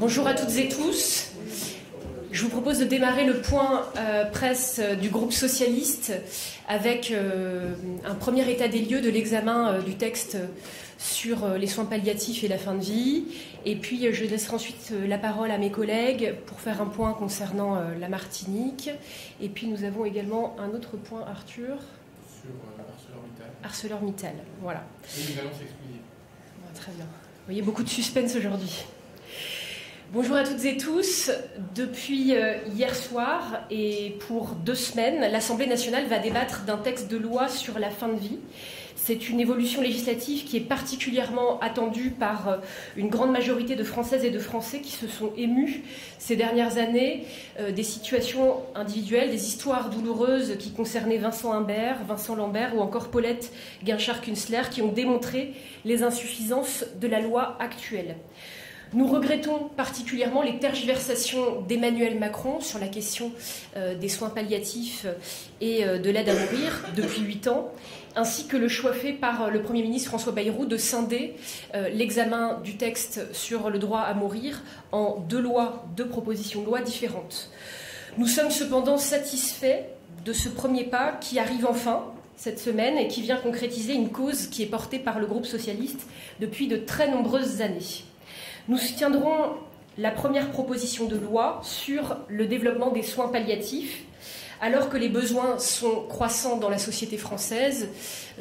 Bonjour à toutes et tous. Je vous propose de démarrer le point presse du groupe socialiste avec un premier état des lieux de l'examen du texte sur les soins palliatifs et la fin de vie. Et puis je laisserai ensuite la parole à mes collègues pour faire un point concernant la Martinique. Et puis nous avons également un autre point, Arthur. Sur ArcelorMittal. ArcelorMittal, voilà. Et une annonce exclusive. Très bien. Vous voyez, beaucoup de suspense aujourd'hui. Bonjour à toutes et tous. Depuis hier soir et pour 2 semaines, l'Assemblée nationale va débattre d'un texte de loi sur la fin de vie. C'est une évolution législative qui est particulièrement attendue par une grande majorité de Françaises et de Français qui se sont émus ces dernières années des situations individuelles, des histoires douloureuses qui concernaient Vincent Imbert, Vincent Lambert ou encore Paulette Guinchard-Kunstler qui ont démontré les insuffisances de la loi actuelle. Nous regrettons particulièrement les tergiversations d'Emmanuel Macron sur la question des soins palliatifs et de l'aide à mourir depuis 8 ans, ainsi que le choix fait par le Premier ministre François Bayrou de scinder l'examen du texte sur le droit à mourir en 2 propositions de loi différentes. Nous sommes cependant satisfaits de ce premier pas qui arrive enfin cette semaine et qui vient concrétiser une cause qui est portée par le groupe socialiste depuis de très nombreuses années. Nous soutiendrons la première proposition de loi sur le développement des soins palliatifs, alors que les besoins sont croissants dans la société française,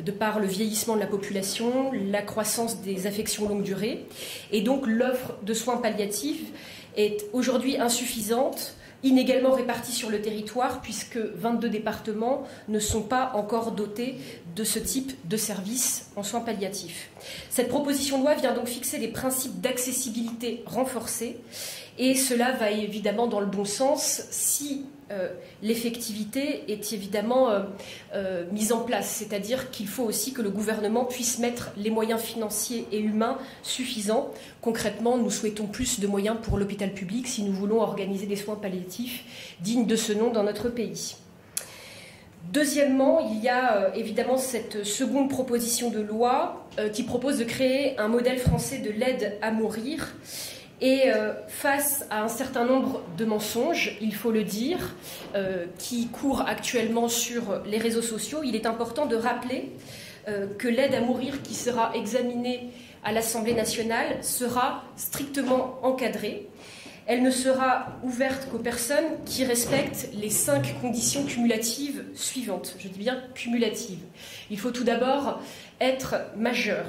de par le vieillissement de la population, la croissance des affections longue durée, et donc l'offre de soins palliatifs est aujourd'hui insuffisante, inégalement répartie sur le territoire, puisque 22 départements ne sont pas encore dotés de ce type de services en soins palliatifs. Cette proposition de loi vient donc fixer des principes d'accessibilité renforcés, et cela va évidemment dans le bon sens si l'effectivité est évidemment mise en place, c'est-à-dire qu'il faut aussi que le gouvernement puisse mettre les moyens financiers et humains suffisants. Concrètement, nous souhaitons plus de moyens pour l'hôpital public si nous voulons organiser des soins palliatifs dignes de ce nom dans notre pays. Deuxièmement, il y a évidemment cette seconde proposition de loi qui propose de créer un modèle français de l'aide à mourir. Et face à un certain nombre de mensonges, il faut le dire, qui courent actuellement sur les réseaux sociaux, il est important de rappeler que l'aide à mourir qui sera examinée à l'Assemblée nationale sera strictement encadrée. Elle ne sera ouverte qu'aux personnes qui respectent les 5 conditions cumulatives suivantes. Je dis bien cumulatives. Il faut tout d'abord être majeur,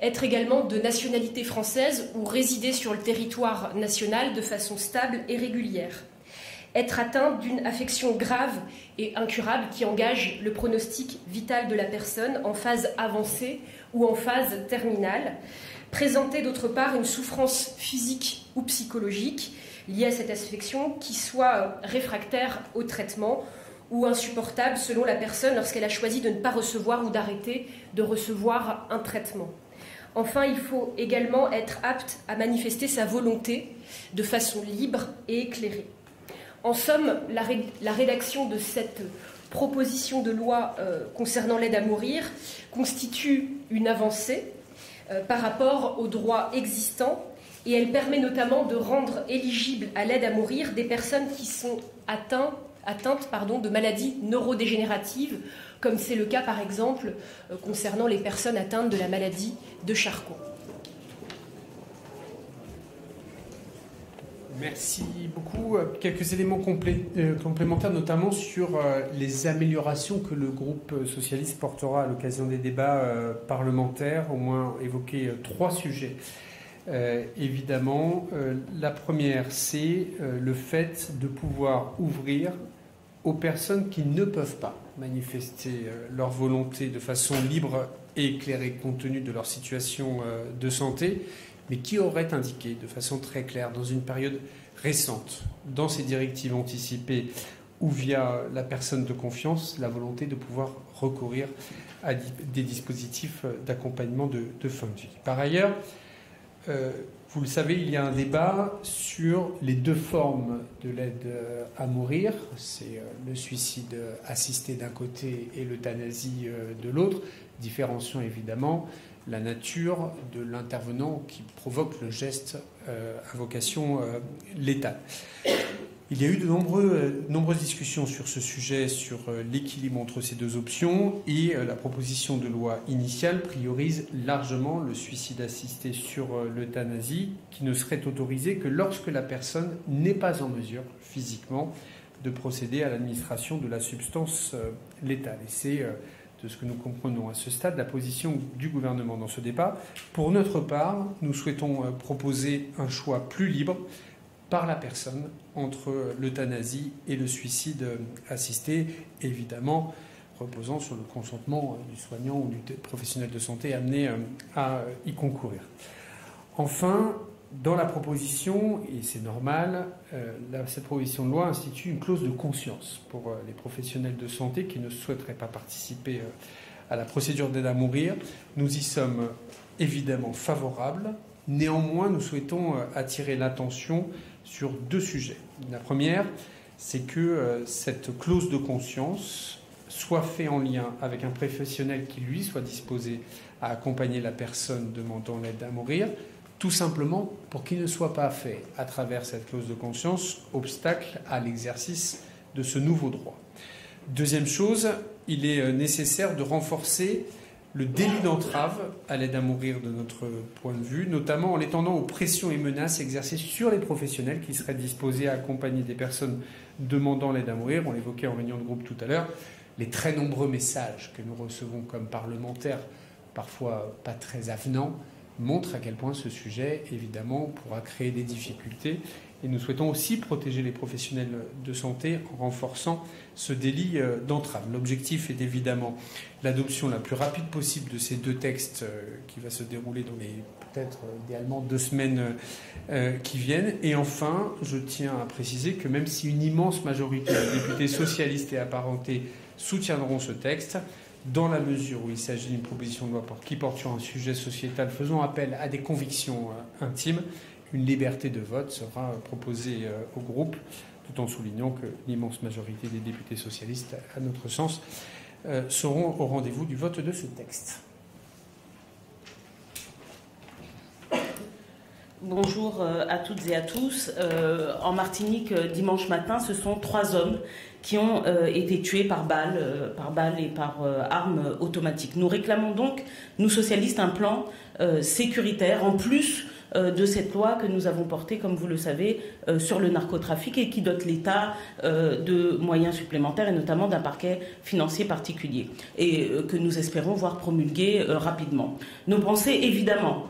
être également de nationalité française ou résider sur le territoire national de façon stable et régulière, être atteint d'une affection grave et incurable qui engage le pronostic vital de la personne en phase avancée ou en phase terminale, présenter d'autre part une souffrance physique ou psychologique liée à cette affection qui soit réfractaire au traitement ou insupportable selon la personne lorsqu'elle a choisi de ne pas recevoir ou d'arrêter de recevoir un traitement. Enfin, il faut également être apte à manifester sa volonté de façon libre et éclairée. En somme, la rédaction de cette proposition de loi concernant l'aide à mourir constitue une avancée par rapport aux droits existants et elle permet notamment de rendre éligibles à l'aide à mourir des personnes qui sont atteintes de maladies neurodégénératives, comme c'est le cas par exemple concernant les personnes atteintes de la maladie de Charcot. Merci beaucoup. Quelques éléments complémentaires, notamment sur les améliorations que le groupe socialiste portera à l'occasion des débats parlementaires, au moins évoquer 3 sujets. Évidemment, la première, c'est le fait de pouvoir ouvrir aux personnes qui ne peuvent pas manifester leur volonté de façon libre et éclairée compte tenu de leur situation de santé, mais qui auraient indiqué de façon très claire dans une période récente, dans ces directives anticipées ou via la personne de confiance, la volonté de pouvoir recourir à des dispositifs d'accompagnement de fin de vie. Par ailleurs, vous le savez, il y a un débat sur les 2 formes de l'aide à mourir. C'est le suicide assisté d'un côté et l'euthanasie de l'autre, différenciant évidemment la nature de l'intervenant qui provoque le geste à vocation létale. Il y a eu de nombreuses discussions sur ce sujet, sur l'équilibre entre ces deux options, et la proposition de loi initiale priorise largement le suicide assisté sur l'euthanasie, qui ne serait autorisé que lorsque la personne n'est pas en mesure physiquement de procéder à l'administration de la substance létale. Et c'est, de ce que nous comprenons à ce stade, la position du gouvernement dans ce débat. Pour notre part, nous souhaitons proposer un choix plus libre par la personne entre l'euthanasie et le suicide assisté, évidemment reposant sur le consentement du soignant ou du professionnel de santé amené à y concourir. Enfin, dans la proposition, et c'est normal, cette proposition de loi institue une clause de conscience pour les professionnels de santé qui ne souhaiteraient pas participer à la procédure d'aide à mourir. Nous y sommes évidemment favorables. Néanmoins, nous souhaitons attirer l'attention sur deux sujets. La première, c'est que cette clause de conscience soit faite en lien avec un professionnel qui, lui, soit disposé à accompagner la personne demandant l'aide à mourir, tout simplement pour qu'il ne soit pas fait, à travers cette clause de conscience, obstacle à l'exercice de ce nouveau droit. Deuxième chose, il est nécessaire de renforcer le délit d'entrave à l'aide à mourir de notre point de vue, notamment en l'étendant aux pressions et menaces exercées sur les professionnels qui seraient disposés à accompagner des personnes demandant l'aide à mourir. On l'évoquait en réunion de groupe tout à l'heure. Les très nombreux messages que nous recevons comme parlementaires, parfois pas très avenants, montrent à quel point ce sujet, évidemment, pourra créer des difficultés. Et nous souhaitons aussi protéger les professionnels de santé en renforçant ce délit d'entrave. L'objectif est évidemment l'adoption la plus rapide possible de ces deux textes qui va se dérouler dans les peut-être idéalement 2 semaines qui viennent. Et enfin, je tiens à préciser que même si une immense majorité de députés socialistes et apparentés soutiendront ce texte, dans la mesure où il s'agit d'une proposition de loi qui porte sur un sujet sociétal faisant appel à des convictions intimes, une liberté de vote sera proposée au groupe, tout en soulignant que l'immense majorité des députés socialistes, à notre sens, seront au rendez-vous du vote de ce texte. Bonjour à toutes et à tous. En Martinique, dimanche matin, ce sont 3 hommes qui ont été tués par balles et par armes automatiques. Nous réclamons donc, nous socialistes, un plan sécuritaire en plus de cette loi que nous avons portée, comme vous le savez, sur le narcotrafic et qui dote l'État de moyens supplémentaires et notamment d'un parquet financier particulier et que nous espérons voir promulguer rapidement. Nos pensées, évidemment,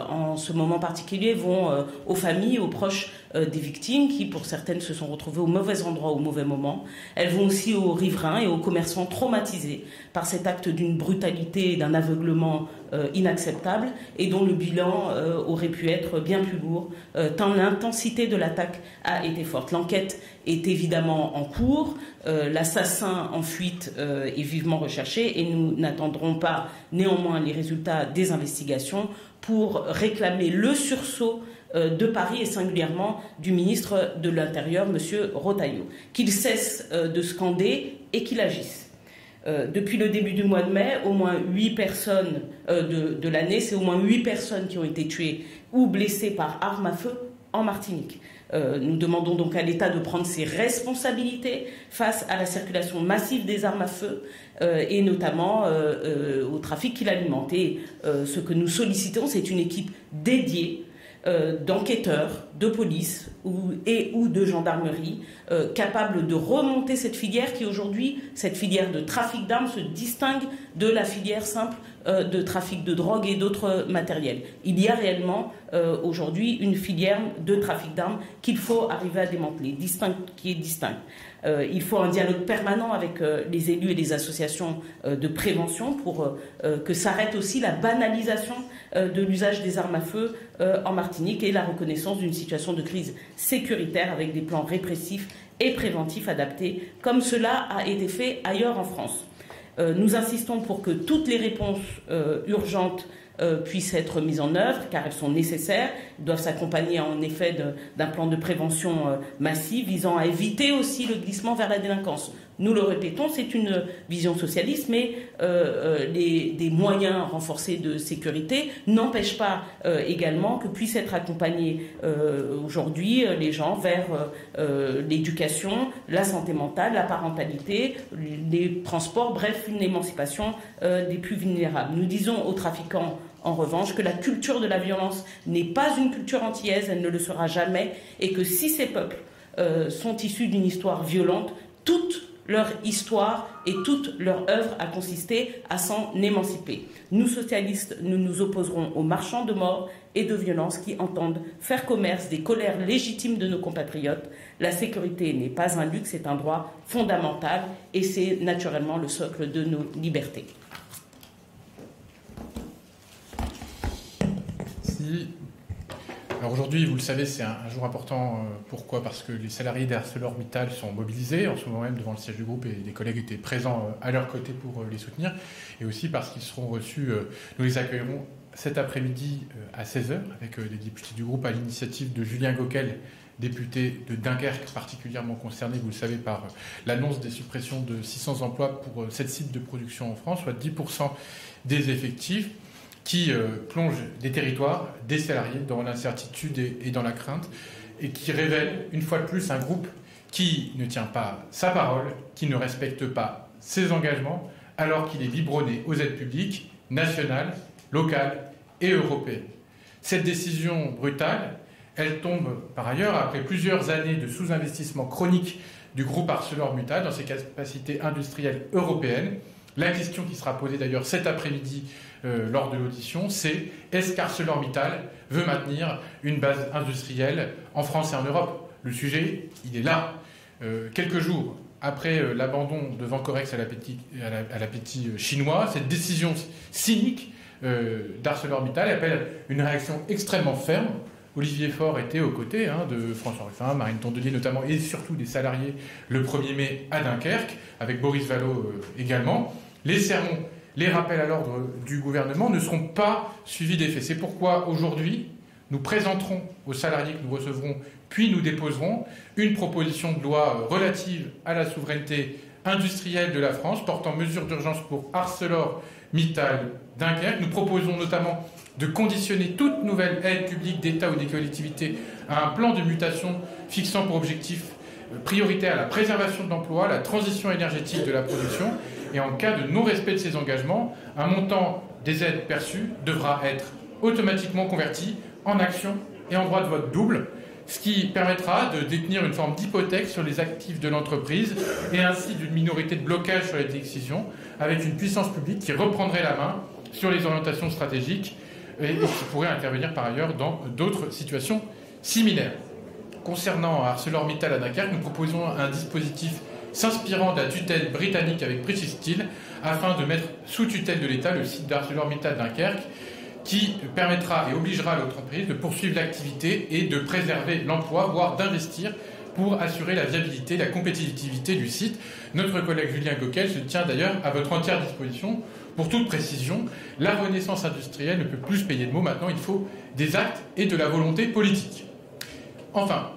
en ce moment particulier, vont aux familles, aux proches des victimes qui, pour certaines, se sont retrouvées au mauvais endroit au mauvais moment. Elles vont aussi aux riverains et aux commerçants traumatisés par cet acte d'une brutalité et d'un aveuglement inacceptable et dont le bilan aurait pu être bien plus lourd, tant l'intensité de l'attaque a été forte. L'enquête est évidemment en cours, l'assassin en fuite est vivement recherché et nous n'attendrons pas néanmoins les résultats des investigations pour réclamer le sursaut de Paris et singulièrement du ministre de l'Intérieur, M. Retailleau, qu'il cesse de scander et qu'il agisse. Depuis le début du mois de mai, au moins 8 personnes de l'année, c'est au moins 8 personnes qui ont été tuées ou blessées par arme à feu en Martinique. Nous demandons donc à l'État de prendre ses responsabilités face à la circulation massive des armes à feu et notamment au trafic qui l'alimente. Et ce que nous sollicitons, c'est une équipe dédiée d'enquêteurs, de police ou de gendarmerie capables de remonter cette filière qui aujourd'hui, cette filière de trafic d'armes se distingue de la filière simple de trafic de drogue et d'autres matériels. Il y a réellement aujourd'hui une filière de trafic d'armes qu'il faut arriver à démanteler, qui est distincte. Il faut un dialogue permanent avec les élus et les associations de prévention pour que s'arrête aussi la banalisation de l'usage des armes à feu en Martinique et la reconnaissance d'une situation de crise sécuritaire avec des plans répressifs et préventifs adaptés, comme cela a été fait ailleurs en France. Nous insistons pour que toutes les réponses urgentes puissent être mises en œuvre, car elles sont nécessaires. doivent s'accompagner en effet d'un plan de prévention massif visant à éviter aussi le glissement vers la délinquance. Nous le répétons, c'est une vision socialiste, mais des moyens renforcés de sécurité n'empêchent pas également que puissent être accompagnés aujourd'hui les gens vers l'éducation, la santé mentale, la parentalité, les transports, bref, une émancipation des plus vulnérables. Nous disons aux trafiquants, en revanche, que la culture de la violence n'est pas une culture antillaise, elle ne le sera jamais, et que si ces peuples sont issus d'une histoire violente, toute leur histoire et toute leur œuvre a consisté à s'en émanciper. Nous, socialistes, nous nous opposerons aux marchands de mort et de violence qui entendent faire commerce des colères légitimes de nos compatriotes. La sécurité n'est pas un luxe, c'est un droit fondamental et c'est naturellement le socle de nos libertés. Merci. Alors aujourd'hui, vous le savez, c'est un jour important. Pourquoi ? Parce que les salariés d'ArcelorMittal sont mobilisés en ce moment même devant le siège du groupe et des collègues étaient présents à leur côté pour les soutenir. Et aussi parce qu'ils seront reçus, nous les accueillerons cet après-midi à 16h avec des députés du groupe à l'initiative de Julien Gauquel, député de Dunkerque, particulièrement concerné, vous le savez, par l'annonce des suppressions de 600 emplois pour 7 sites de production en France, soit 10% des effectifs, qui plonge des territoires, des salariés dans l'incertitude et dans la crainte, et qui révèle une fois de plus un groupe qui ne tient pas sa parole, qui ne respecte pas ses engagements, alors qu'il est biberonné aux aides publiques nationales, locales et européennes. Cette décision brutale, elle tombe par ailleurs après plusieurs années de sous-investissement chronique du groupe ArcelorMittal dans ses capacités industrielles européennes. La question qui sera posée d'ailleurs cet après-midi lors de l'audition, c'est est-ce qu'ArcelorMittal veut maintenir une base industrielle en France et en Europe ? Le sujet, il est là. Quelques jours après l'abandon de Vancorex à l'appétit chinois, cette décision cynique d'ArcelorMittal appelle une réaction extrêmement ferme. Olivier Faure était aux côtés de François Ruffin, Marine Tondelier notamment, et surtout des salariés le 1er mai à Dunkerque, avec Boris Vallaud également. Les sermons, les rappels à l'ordre du gouvernement ne seront pas suivis d'effet. C'est pourquoi aujourd'hui, nous présenterons aux salariés que nous recevrons, puis nous déposerons une proposition de loi relative à la souveraineté industrielle de la France, portant mesures d'urgence pour ArcelorMittal Dunkerque. Nous proposons notamment de conditionner toute nouvelle aide publique d'État ou des collectivités à un plan de mutation fixant pour objectif prioritaire la préservation de l'emploi, la transition énergétique de la production, et en cas de non-respect de ces engagements, un montant des aides perçues devra être automatiquement converti en actions et en droit de vote double, ce qui permettra de détenir une forme d'hypothèque sur les actifs de l'entreprise et ainsi d'une minorité de blocage sur les décisions, avec une puissance publique qui reprendrait la main sur les orientations stratégiques et qui pourrait intervenir par ailleurs dans d'autres situations similaires. Concernant ArcelorMittal à Dunkerque, nous proposons un dispositif s'inspirant de la tutelle britannique avec British Steel afin de mettre sous tutelle de l'État le site d'ArcelorMittal Dunkerque qui permettra et obligera l'entreprise de poursuivre l'activité et de préserver l'emploi, voire d'investir pour assurer la viabilité, la compétitivité du site. Notre collègue Julien Gauquel se tient d'ailleurs à votre entière disposition pour toute précision. La renaissance industrielle ne peut plus se payer de mots. Maintenant, il faut des actes et de la volonté politique. Enfin,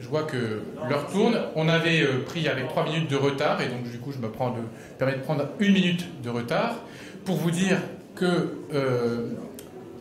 je vois que l'heure tourne. On avait pris avec 3 minutes de retard, et donc du coup, je me permets de prendre 1 minute de retard pour vous dire que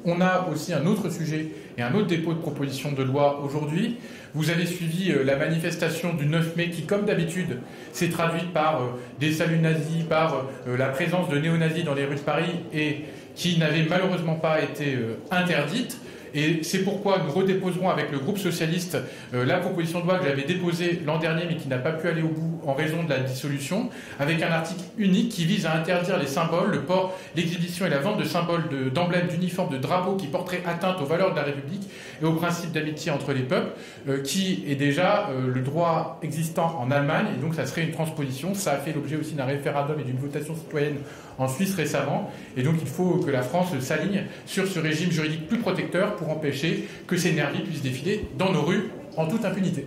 on a aussi un autre sujet et un autre dépôt de proposition de loi aujourd'hui. Vous avez suivi la manifestation du 9 mai qui, comme d'habitude, s'est traduite par des saluts nazis, par la présence de néo-nazis dans les rues de Paris et qui n'avait malheureusement pas été interdite. Et c'est pourquoi nous redéposerons avec le groupe socialiste la proposition de loi que j'avais déposée l'an dernier mais qui n'a pas pu aller au bout en raison de la dissolution, avec un article unique qui vise à interdire les symboles, le port, l'exhibition et la vente de symboles, d'emblèmes, d'uniformes, de drapeaux qui porteraient atteinte aux valeurs de la République et au principe d'amitié entre les peuples, qui est déjà le droit existant en Allemagne, et donc ça serait une transposition. Ça a fait l'objet aussi d'un référendum et d'une votation citoyenne en Suisse récemment, et donc il faut que la France s'aligne sur ce régime juridique plus protecteur pour empêcher que ces nervis puissent défiler dans nos rues en toute impunité.